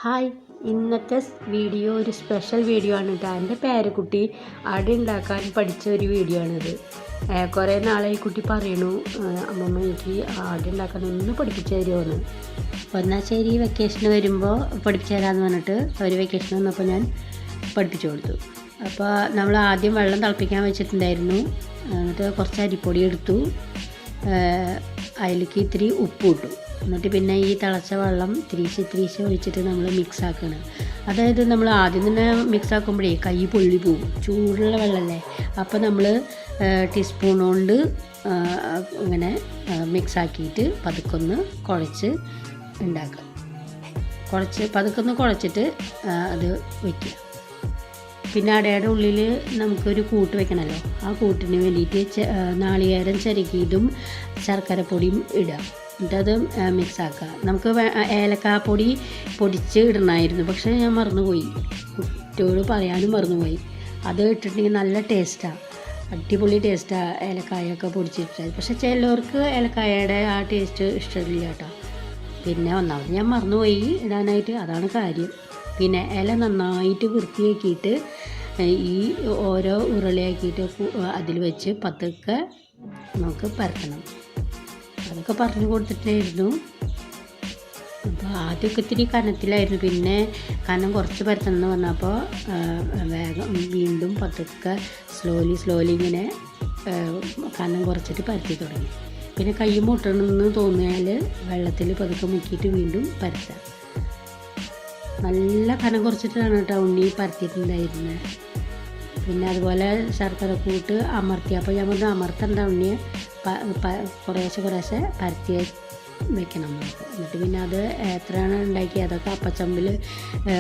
Hi, ഇന്നത്തെ video ഒരു special video ആണ് കേട്ടോ. എൻ്റെ പേരക്കുട്ടി അട ഉണ്ടാക്കാൻ പഠിച്ച ഒരു വീഡിയോ ആണിത്. കുറേ നാളായി കുട്ടി പറയണു, അമ്മമ്മ എനിക്ക് അട ഉണ്ടാക്കാൻ ഒന്ന് പഠിപ്പിച്ചു തരുമോയെന്ന്. അപ്പോൾ എന്നാൽ ശരി, വെക്കേഷന് വരുമ്പോൾ പഠിപ്പിച്ചു തരാമെന്ന് പറഞ്ഞിട്ട് ഒരു വെക്കേഷൻ വന്നപ്പോൾ ഞാൻ പഠിപ്പിച്ചു കൊടുത്തു. അപ്പോൾ നമ്മൾ ആദ്യം വെള്ളം തിളപ്പിക്കാൻ വെച്ചിട്ടുണ്ടായിരുന്നു. എന്നിട്ട് കുറച്ച് അരിപ്പൊടി എടുത്തു, അതിലേക്ക് ഇത്തിരി ഉപ്പ് ഇട്ടു. എന്നിട്ട് പിന്നെ ഈ തിളച്ച വെള്ളം തിരിച്ച് ഒഴിച്ചിട്ട് നമ്മൾ മിക്സ് ആക്കണം. അതായത് നമ്മൾ ആദ്യം തന്നെ മിക്സ് ആക്കുമ്പോഴേ കൈ പൊള്ളി പോകും, ചൂടുള്ള വെള്ളമല്ലേ. അപ്പോൾ നമ്മൾ ടീസ്പൂൺ കൊണ്ട് ഇങ്ങനെ മിക്സ് ആക്കിയിട്ട് പതുക്കൊന്ന് കുഴച്ച് ഉണ്ടാക്കുക. പതുക്കൊന്ന് കുഴച്ചിട്ട് അത് വയ്ക്കുക. പിന്നെ അടയുടെ ഉള്ളിൽ നമുക്കൊരു കൂട്ട് വെക്കണമല്ലോ. ആ കൂട്ടിന് വേണ്ടിയിട്ട് നാളികേരം ചിരകിയതും ശർക്കരപ്പൊടിയും ഇടുക. എന്നിട്ടത് മിക്സ് ആക്കുക. നമുക്ക് ഏലക്കാപ്പൊടി പൊടിച്ച് ഇടണമായിരുന്നു, പക്ഷേ ഞാൻ മറന്നുപോയി, കുട്ടിയോട് പറയാനും മറന്നുപോയി. അത് ഇട്ടിട്ടുണ്ടെങ്കിൽ നല്ല ടേസ്റ്റാണ്, അടിപൊളി ടേസ്റ്റാണ് ഏലക്കായൊക്കെ പൊടിച്ചിട്ടാൽ. പക്ഷേ ചിലവർക്ക് ഏലക്കായയുടെ ആ ടേസ്റ്റ് ഇഷ്ടമില്ല കേട്ടോ. പിന്നെ ഒന്നാമത് ഞാൻ മറന്നുപോയി ഇടാനായിട്ട്, അതാണ് കാര്യം. പിന്നെ ഇല നന്നായിട്ട് വൃത്തിയാക്കിയിട്ട് ഈ ഓരോ ഉരുളയാക്കിയിട്ട് അതിൽ വെച്ച് പതുക്കെ നമുക്ക് പരത്തണം. അതൊക്കെ പറഞ്ഞു കൊടുത്തിട്ടായിരുന്നു. അപ്പോൾ ആദ്യമൊക്കെ ഇത്തിരി കനത്തിലായിരുന്നു, പിന്നെ കനം കുറച്ച് പരത്തണം എന്ന് പറഞ്ഞപ്പോൾ വേഗം വീണ്ടും പതുക്കെ സ്ലോലി ഇങ്ങനെ കനം കുറച്ചിട്ട് പരത്തി തുടങ്ങി. പിന്നെ കൈ മുട്ടണമെന്ന് തോന്നിയാൽ വെള്ളത്തിൽ പതുക്കെ മുക്കിയിട്ട് വീണ്ടും പരത്താം. നല്ല കനം കുറച്ചിട്ടാണ് കേട്ടോ ഉണ്ണി പരത്തിയിട്ടുണ്ടായിരുന്നത്. പിന്നെ അതുപോലെ ശർക്കരക്കൂട്ട് അമർത്തി. അപ്പോൾ ഞാൻ പറഞ്ഞു അമർത്തണ്ട ഉണ്ണിയെ, കുറേശ്ശെ പരത്തി വെക്കണം നമുക്ക്. എന്നിട്ട് പിന്നെ അത് എത്രയാണ് ഉണ്ടാക്കി അതൊക്കെ അപ്പച്ചമ്പിൽ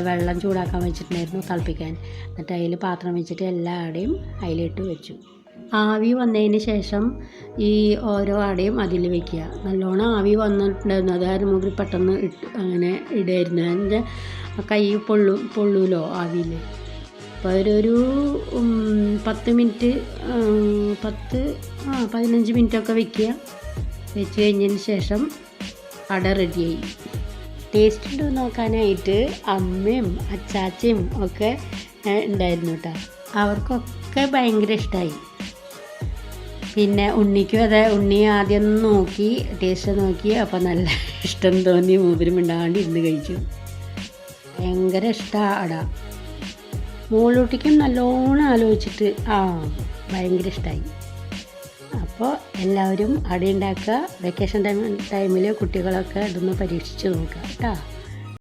വെള്ളം ചൂടാക്കാൻ വെച്ചിട്ടുണ്ടായിരുന്നു തിളപ്പിക്കാൻ. എന്നിട്ട് അതിൽ പാത്രം വെച്ചിട്ട് എല്ലാ അടയും അതിലിട്ട് വെച്ചു. ആവി വന്നതിന് ശേഷം ഈ ഓരോ അടയും അതിൽ വെക്കുക. നല്ലോണം ആവി വന്നിട്ടുണ്ടായിരുന്നു, അതായത് നമുക്ക് പെട്ടെന്ന് അങ്ങനെ ഇടായിരുന്നു. എൻ്റെ കൈ പൊള്ളൂലോ ആവിയിൽ. അപ്പോൾ ഒരു 10 മിനിറ്റ് 15 മിനിറ്റൊക്കെ വെക്കുക. വെച്ച് കഴിഞ്ഞതിന് ശേഷം അട റെഡിയായി. ടേസ്റ്റ് ഉണ്ടോ നോക്കാനായിട്ട് അമ്മയും അച്ചാച്ചയും ഒക്കെ ഉണ്ടായിരുന്നു കേട്ടോ. അവർക്കൊക്കെ ഭയങ്കര ഇഷ്ടമായി. പിന്നെ ഉണ്ണിക്കും അതെ, ഉണ്ണി ആദ്യം നോക്കി ടേസ്റ്റ് നോക്കി, അപ്പോൾ നല്ല ഇഷ്ടം തോന്നി, മൂപ്പരും മിണ്ടാണ്ട് ഇരുന്ന് കഴിച്ചു. ഭയങ്കര ഇഷ്ടമാണ് അട. മോളൂട്ടിക്കും നല്ലോണം ആലോചിച്ചിട്ട് ഭയങ്കര ഇഷ്ടമായി. അപ്പോൾ എല്ലാവരും അട ഉണ്ടാക്കുക. വെക്കേഷൻ ടൈമിൽ കുട്ടികളൊക്കെ ഇതൊന്ന് പരീക്ഷിച്ച് നോക്കുക കേട്ടോ.